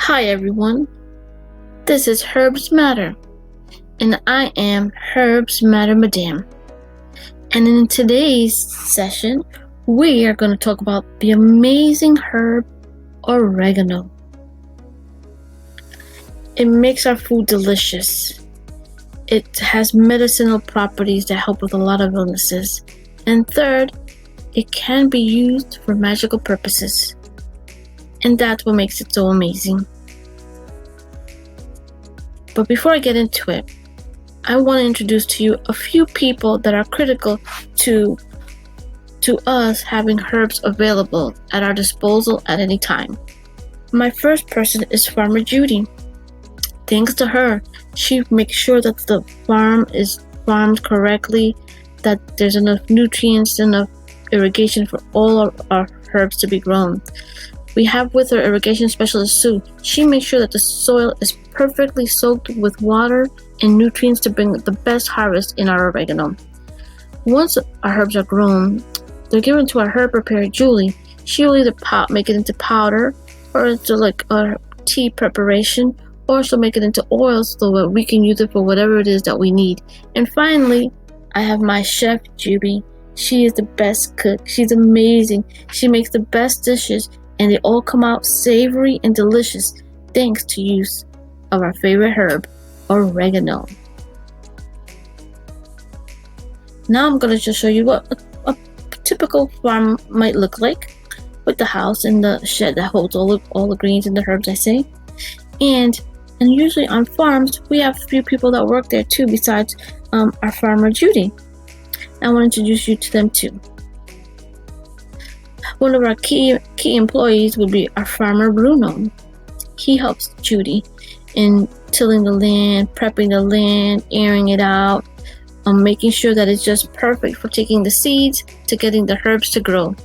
Hi everyone, this is Herbs Matter, and I am Herbs Matter Madame. And in today's session, we are going to talk about the amazing herb oregano. It makes our food delicious. It has medicinal properties that help with a lot of illnesses. And third, it can be used for magical purposes. And that's what makes it so amazing. But before I get into it, I want to introduce to you a few people that are critical to us having herbs available at our disposal at any time. My first person is Farmer Judy. Thanks to her, she makes sure that the farm is farmed correctly, that there's enough nutrients, enough irrigation for all of our herbs to be grown. We have with her irrigation specialist Sue. She makes sure that the soil is perfectly soaked with water and nutrients to bring the best harvest in our oregano. Once our herbs are grown, they're given to our herb preparer Julie. She will either make it into powder or into like a tea preparation, or she'll make it into oil so that we can use it for whatever it is that we need. And finally, I have my chef Juby. She is the best cook. She's amazing. She makes the best dishes, and they all come out savory and delicious thanks to use of our favorite herb, oregano. Now I'm going to just show you what a typical farm might look like, with the house and the shed that holds all the greens and the herbs I say. And usually on farms, we have a few people that work there too besides our farmer Judy. I want to introduce you to them too. One of our key employees would be our farmer Bruno. He helps Judy in tilling the land, prepping the land, airing it out, making sure that it's just perfect for taking the seeds to getting the herbs to grow.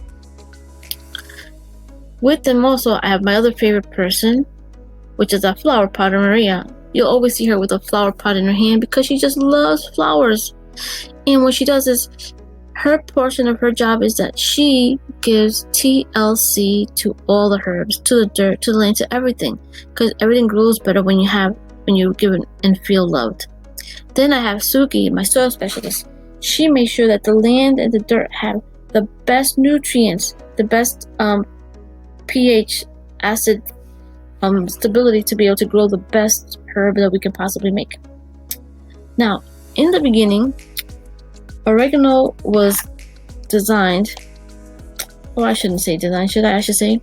With them also, I have my other favorite person, which is our flower potter Maria. You'll always see her with a flower pot in her hand because she just loves flowers. And what she does is, her portion of her job is that she gives TLC to all the herbs, to the dirt, to the land, to everything, because everything grows better when you give it and feel loved. Then I have Suki, my soil specialist. She makes sure that the land and the dirt have the best nutrients, the best pH acid stability to be able to grow the best herb that we can possibly make. Now, in the beginning, oregano was designed, oh, I shouldn't say designed, I should say,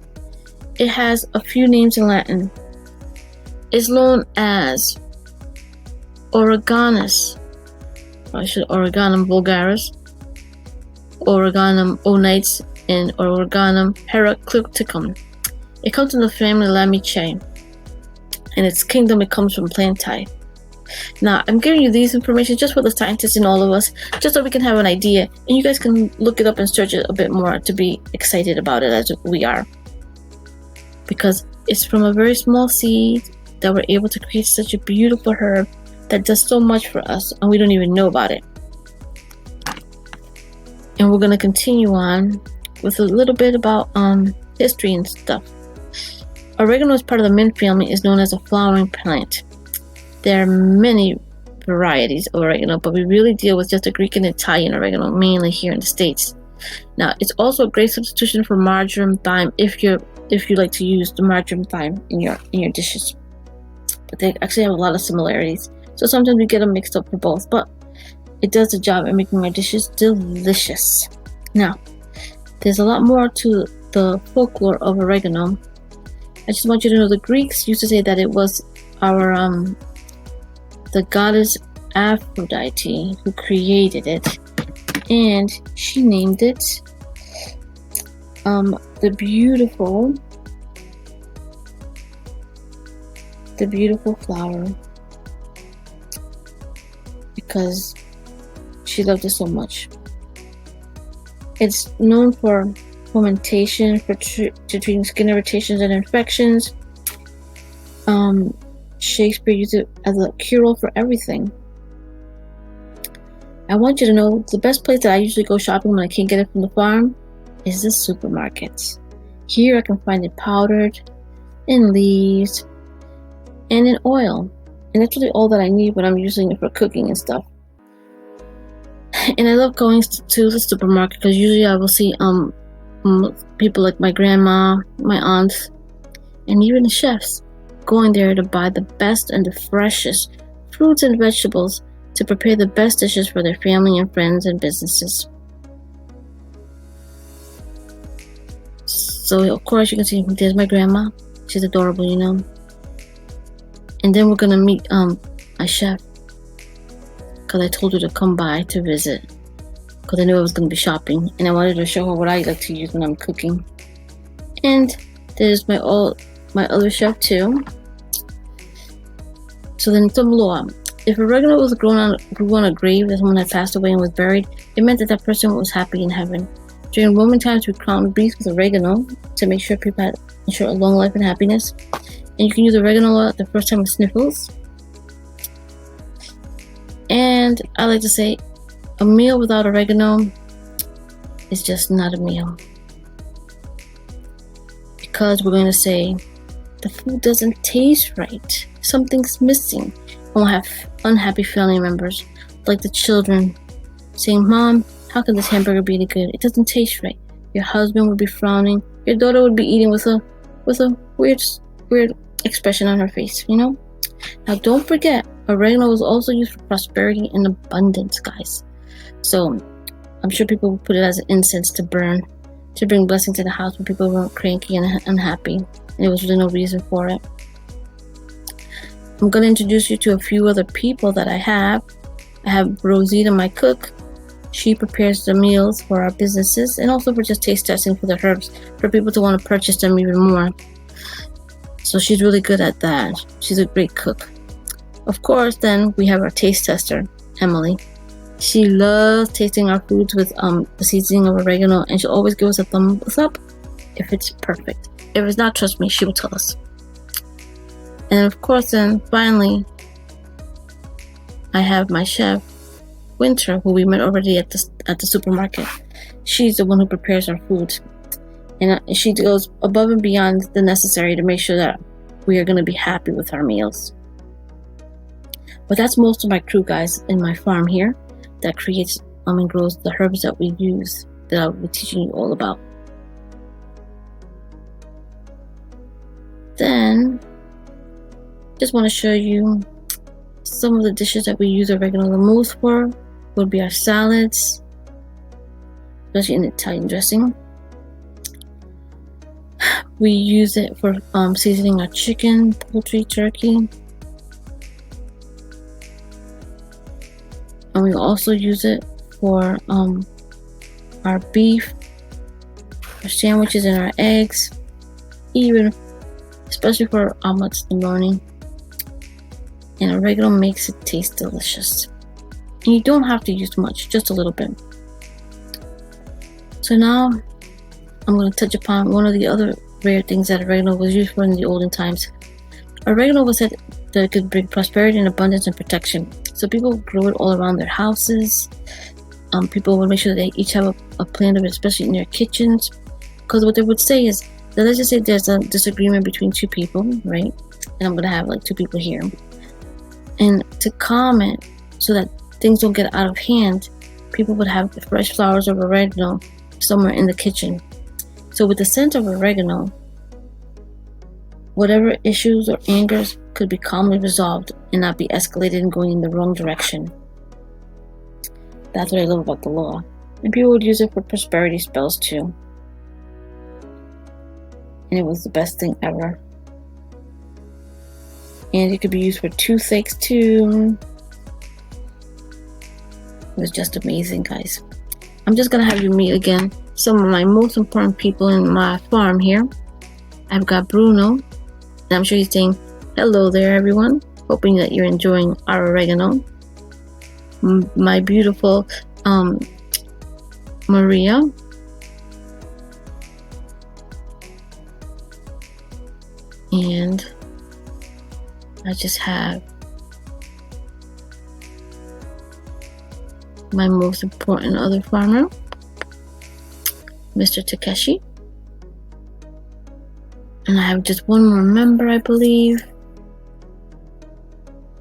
it has a few names in Latin. It's known as Oreganus, Oreganum vulgaris, Oreganum onites, and Oreganum heracliticum. It comes in the family Lamiaceae, and its kingdom it comes from Plantae. Now, I'm giving you these information just for the scientists in all of us, just so we can have an idea, and you guys can look it up and search it a bit more to be excited about it as we are. Because it's from a very small seed that we're able to create such a beautiful herb that does so much for us, and we don't even know about it. And we're going to continue on with a little bit about history and stuff. Oregano is part of the mint family, is known as a flowering plant. There are many varieties of oregano, but we really deal with just the Greek and Italian oregano, mainly here in the States. Now, it's also a great substitution for marjoram thyme if you like to use the marjoram thyme in your dishes. But they actually have a lot of similarities, so sometimes we get them mixed up for both. But it does the job at making our dishes delicious. Now, there's a lot more to the folklore of oregano. I just want you to know the Greeks used to say that it was our the goddess Aphrodite who created it, and she named it the beautiful flower, because she loved it so much. It's known for fermentation, for treating skin irritations and infections. Shakespeare used it as a cure-all for everything. I want you to know the best place that I usually go shopping when I can't get it from the farm is the supermarkets. Here I can find it powdered in leaves, and in oil. And that's really all that I need when I'm using it for cooking and stuff. And I love going to the supermarket because usually I will see people like my grandma, my aunts, and even the chefs going there to buy the best and the freshest fruits and vegetables to prepare the best dishes for their family and friends and businesses. So of course you can see there's my grandma. She's adorable, you know. And then we're gonna meet my chef, because I told her to come by to visit, because I knew I was gonna be shopping, and I wanted to show her what I like to use when I'm cooking. And there's my other chef too. So then some law. If oregano was grew on a grave that someone had passed away and was buried, it meant that person was happy in heaven. During Roman times, we crowned beasts with oregano to make sure people had ensure a long life and happiness. And you can use oregano at the first time of sniffles. And I like to say, a meal without oregano is just not a meal. Because we're going to say, the food doesn't taste right. Something's missing. And we'll have unhappy family members, like the children, saying, "Mom, how can this hamburger be any good? It doesn't taste right." Your husband would be frowning. Your daughter would be eating with a weird expression on her face, you know? Now don't forget, oregano was also used for prosperity and abundance, guys. So I'm sure people would put it as an incense to burn, to bring blessing to the house when people were cranky and unhappy. And there was really no reason for it. I'm going to introduce you to a few other people that I have. I have Rosita, my cook. She prepares the meals for our businesses and also for just taste testing for the herbs, for people to want to purchase them even more. So she's really good at that. She's a great cook. Of course, then we have our taste tester, Emily. She loves tasting our foods with the seasoning of oregano, and she'll always give us a thumbs up if it's perfect. If it's not, trust me, she will tell us. And of course, then finally, I have my chef, Winter, who we met already at the supermarket. She's the one who prepares our food, and she goes above and beyond the necessary to make sure that we are going to be happy with our meals. But that's most of my crew, guys, in my farm here that creates and grows the herbs that we use, that I'll be teaching you all about. Then just want to show you some of the dishes that we use oregano the most for. Would be our salads, especially in Italian dressing. We use it for seasoning our chicken, poultry, turkey. And we also use it for our beef, our sandwiches, and our eggs, even especially for omelets in the morning. And oregano makes it taste delicious. And you don't have to use much, just a little bit. So now I'm going to touch upon one of the other rare things that oregano was used for in the olden times. Oregano was said that it could bring prosperity and abundance and protection. So people grow it all around their houses. People would make sure that they each have a plant of it, especially in their kitchens. Because what they would say is, that let's just say there's a disagreement between two people, right? And I'm going to have like two people here. And to calm it so that things don't get out of hand, people would have the fresh flowers of oregano somewhere in the kitchen. So with the scent of oregano, whatever issues or angers could be calmly resolved and not be escalated and going in the wrong direction. That's what I love about the law. And people would use it for prosperity spells too. And it was the best thing ever. And it could be used for toothaches too. It was just amazing, guys. I'm just gonna have you meet again some of my most important people in my farm here. I've got Bruno, and I'm sure he's saying hello there, everyone. Hoping that you're enjoying our oregano. My beautiful Maria. And I just have my most important other farmer, Mr. Takeshi. And I have just one more member, I believe.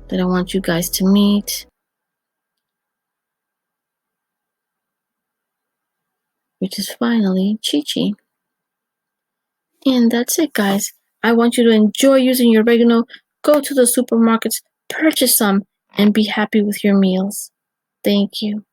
that I want you guys to meet, which is finally Chi-Chi. And that's it, guys. I want you to enjoy using your oregano. Go to the supermarkets, purchase some, and be happy with your meals. Thank you.